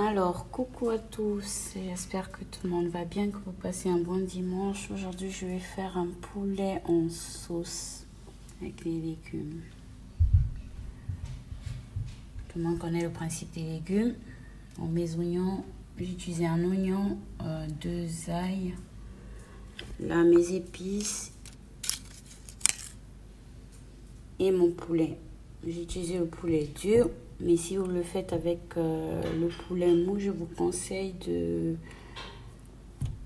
Alors, coucou à tous, j'espère que tout le monde va bien, que vous passez un bon dimanche. Aujourd'hui, je vais faire un poulet en sauce avec les légumes. Tout le monde connaît le principe des légumes. Bon, mes oignons, j'ai utilisé un oignon, 2 ail, là mes épices et mon poulet. J'ai utilisé le poulet dur. Mais si vous le faites avec le poulet mou, je vous conseille de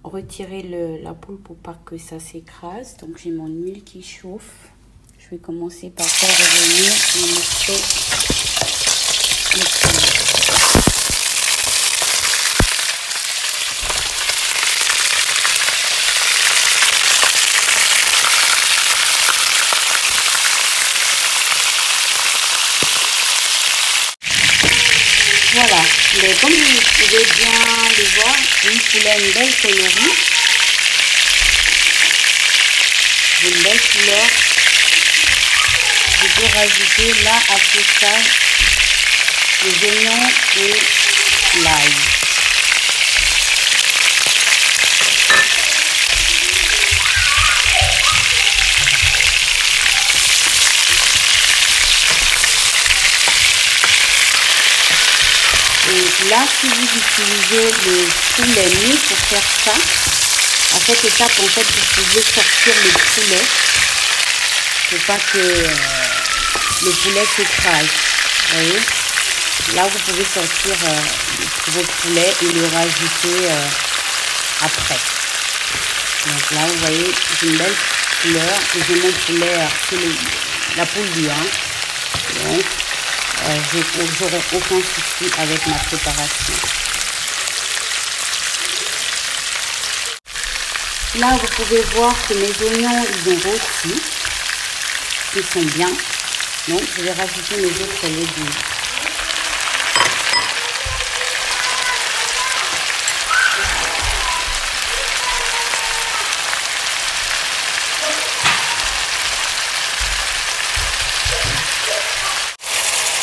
retirer la poule pour pas que ça s'écrase. Donc j'ai mon huile qui chauffe. Je vais commencer par faire revenir un morceau de poulet. Voilà, mais comme vous pouvez bien le voir, une poulet, une belle colorie, une belle couleur. Je peux rajouter là à ce stade les oignons et l'ail. Et là, si vous utilisez le poulet nu pour faire ça, à cette étape, en fait, vous pouvez sortir le poulet pour pas que le poulet s'écrase. Vous voyez? Là, vous pouvez sortir votre poulet et le rajouter après. Donc là, vous voyez, j'ai une belle couleur. Et j'ai mon poulet, c'est la poule dure. Donc, j'aurai aucun souci avec ma préparation. Là, vous pouvez voir que mes oignons, ils ont rôti. Ils sont bien. Donc, je vais rajouter mes autres légumes.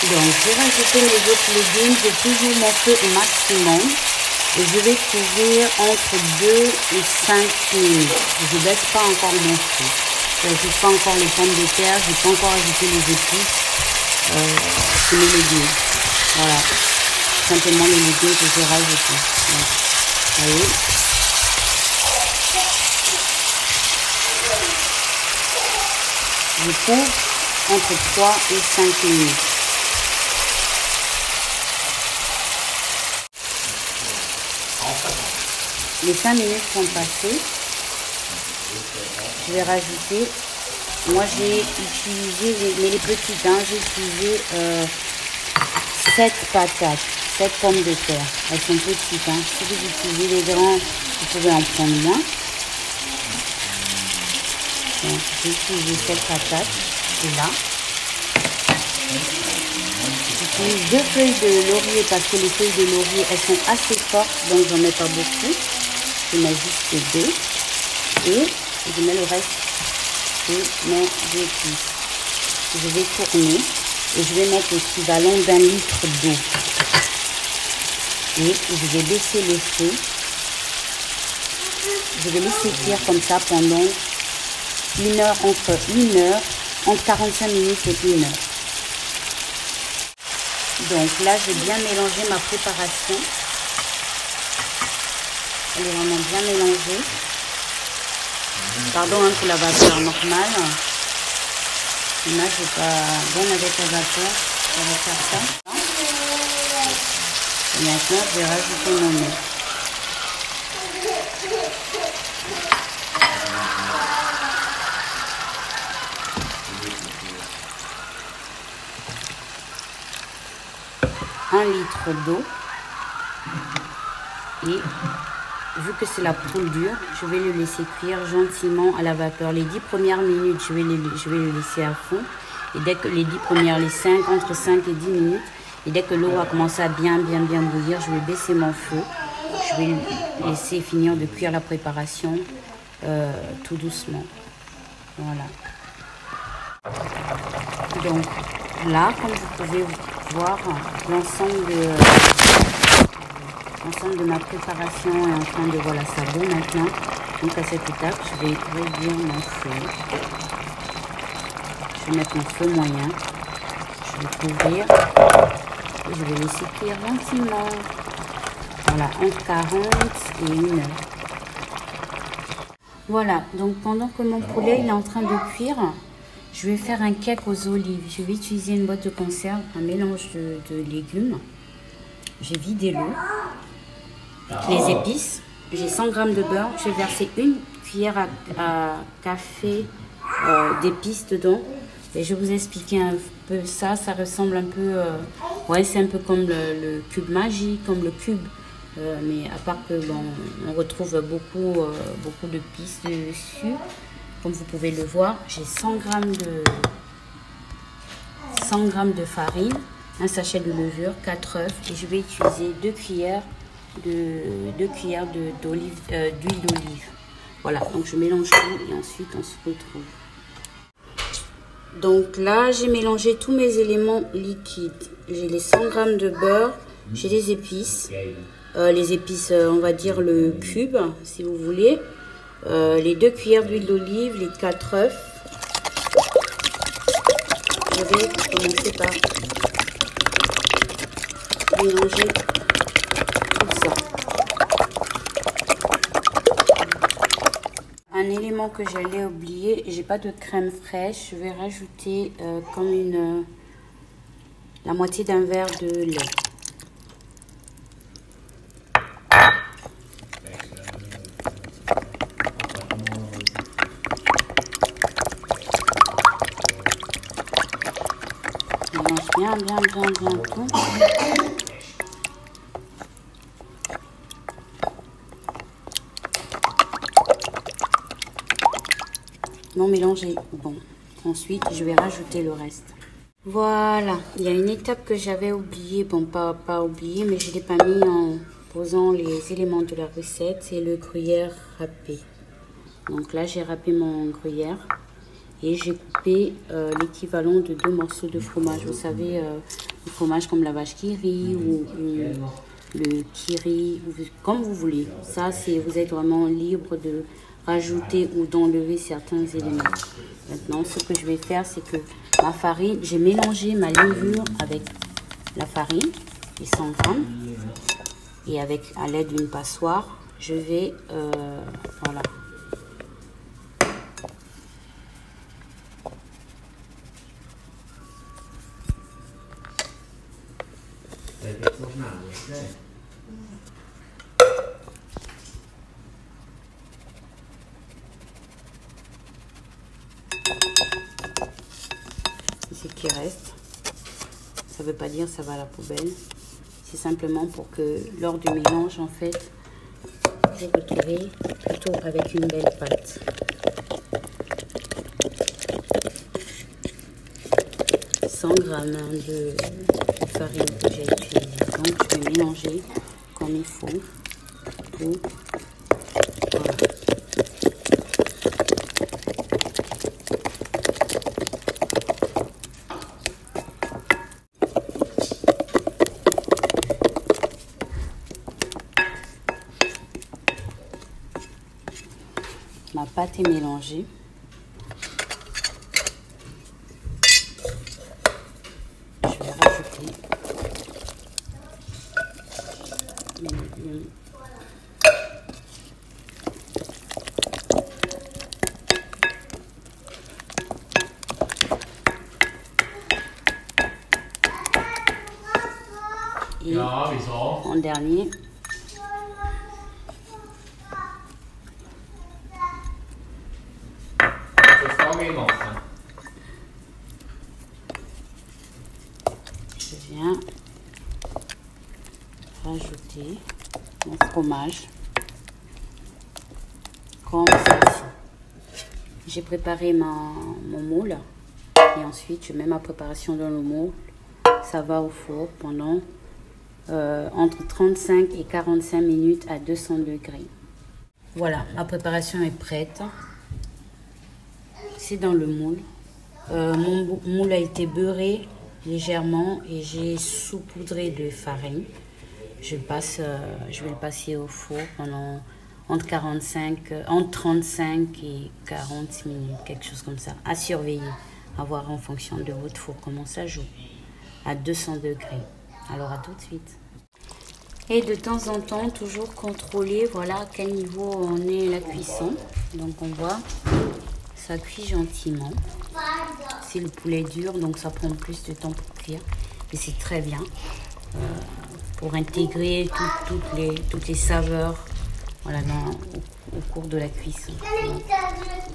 Donc, je vais rajouter mes autres légumes. J'ai toujours mon feu au maximum. Et je vais couvrir entre 2 et 5 minutes. Je ne baisse pas encore mon feu. Je n'ajoute pas encore les pommes de terre. Je n'ai pas encore ajouté les épices. C'est mes légumes. Voilà. Simplement les légumes que j'ai rajoutés. Vous voyez. Je couvre entre 3 et 5 minutes. Les 5 minutes sont passées. Je vais rajouter. Moi j'ai utilisé, mais les petites, hein, j'ai utilisé 7 patates, 7 pommes de terre. Elles sont petites. Hein. Si vous utilisez les grands, vous pouvez en prendre moins. Donc j'ai utilisé 7 patates. Et là, j'utilise 2 feuilles de laurier parce que les feuilles de laurier, elles sont assez fortes, donc j'en mets pas beaucoup. Je mets juste 2 et je mets le reste de mes épices. Je vais tourner et je vais mettre l'équivalent d'1 litre d'eau. Et je vais baisser le feu. Je vais laisser cuire comme ça pendant entre 45 minutes et 1 heure. Donc là, j'ai bien mélangé ma préparation. Elle est vraiment bien mélangée. Pardon hein, pour la vapeur normale. Là, je ne suis pas bonne avec la vapeur. Je vais faire ça. Et maintenant, je vais rajouter mon eau. Un litre d'eau. Et vu que c'est la poule dure, je vais le laisser cuire gentiment à la vapeur. Les 10 premières minutes, je vais le laisser à fond. Et dès que les 10 premières, les 5, entre 5 et 10 minutes, et dès que l'eau va commencer à bien bouillir, je vais baisser mon feu. Je vais laisser finir de cuire la préparation tout doucement. Voilà. Donc là, comme vous pouvez voir, l'ensemble de l'ensemble de ma préparation est en train de, voilà, ça bout maintenant. Donc à cette étape, je vais réduire mon feu. Je vais mettre mon feu moyen. Je vais couvrir et je vais laisser cuire gentiment. Voilà, entre 40 et 1 heure. Voilà, donc pendant que mon poulet il est en train de cuire, je vais faire un cake aux olives. Je vais utiliser une boîte de conserve, un mélange de légumes. J'ai vidé l'eau, les épices. J'ai 100 g de beurre. J'ai versé une cuillère à café d'épices dedans. Et je vais vous expliquer un peu ça. Ça ressemble un peu... ouais, c'est un peu comme le cube magique, comme le cube. Mais à part que bon, on retrouve beaucoup de pistes dessus. Comme vous pouvez le voir, j'ai 100 g de farine, un sachet de levure, 4 œufs. Et je vais utiliser 2 cuillères d'huile d'olive. Voilà, donc je mélange tout et ensuite on se retrouve. Donc là, j'ai mélangé tous mes éléments liquides. J'ai les 100 g de beurre, j'ai les épices. On va dire le cube, si vous voulez. Les 2 cuillères d'huile d'olive, les 4 œufs. Je vais commencer par mélanger tout ça. Un élément que j'allais oublier, j'ai pas de crème fraîche. Je vais rajouter comme la moitié d'un verre de lait. Bien tout. Non mélangé. Bon, ensuite je vais rajouter le reste. Voilà, il y a une étape que j'avais oubliée, bon pas oubliée, mais je l'ai pas mis en posant les éléments de la recette, c'est le gruyère râpé. Donc là j'ai râpé mon gruyère. Et j'ai coupé l'équivalent de 2 morceaux de fromage. Vous savez, le fromage comme la vache qui rit ou le kiri, comme vous voulez. Ça, vous êtes vraiment libre de rajouter ou d'enlever certains éléments. Maintenant, ce que je vais faire, c'est que ma farine, j'ai mélangé ma levure avec la farine, les 100 grammes. Et à l'aide d'une passoire, je vais, voilà. Ce qui reste, ça veut pas dire ça va à la poubelle, c'est simplement pour que lors du mélange en fait vous retrouvez plutôt avec une belle pâte. G de farine que j'ai utilisée, donc je vais mélanger comme il faut tout. Voilà. Ma pâte est mélangée. Je vais rajouter mes légumes. Et en dernier, je viens rajouter mon fromage comme ceci. J'ai préparé mon moule et ensuite je mets ma préparation dans le moule. Ça va au four pendant entre 35 et 45 minutes à 200 degrés. Voilà, ma préparation est prête. C'est dans le moule. Mon moule a été beurré légèrement et j'ai saupoudré de farine. je vais le passer au four pendant entre 35 et 40 minutes, quelque chose comme ça, à surveiller, à voir en fonction de votre four comment ça joue, à 200 degrés. Alors à tout de suite. Et de temps en temps, toujours contrôler, voilà à quel niveau en est la cuisson. Donc on voit, ça cuit gentiment. Si le poulet est dur, donc ça prend plus de temps pour cuire. Et c'est très bien pour intégrer toutes les saveurs, voilà, au cours de la cuisson.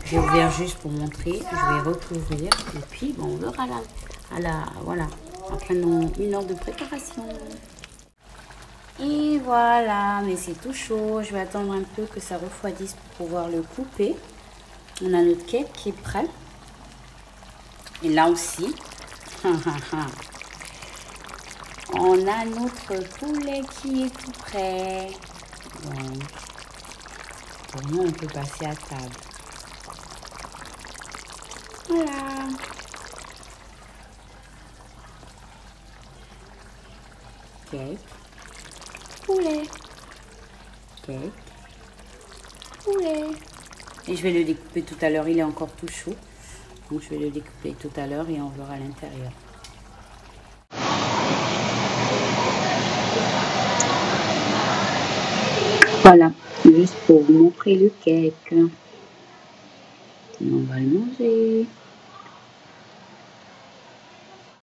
J'ai ouvert juste pour montrer, je vais recouvrir et puis bon, on verra voilà, après une heure de préparation. Et voilà, mais c'est tout chaud, je vais attendre un peu que ça refroidisse pour pouvoir le couper. On a notre cake qui est prêt. Et là aussi, on a notre poulet qui est tout prêt. Donc, pour nous, on peut passer à table. Voilà. Cake. Poulet. Cake. Poulet. Et je vais le découper tout à l'heure, il est encore tout chaud. Donc je vais le découper tout à l'heure et on verra à l'intérieur. Voilà, juste pour vous montrer le cake. Et on va le manger.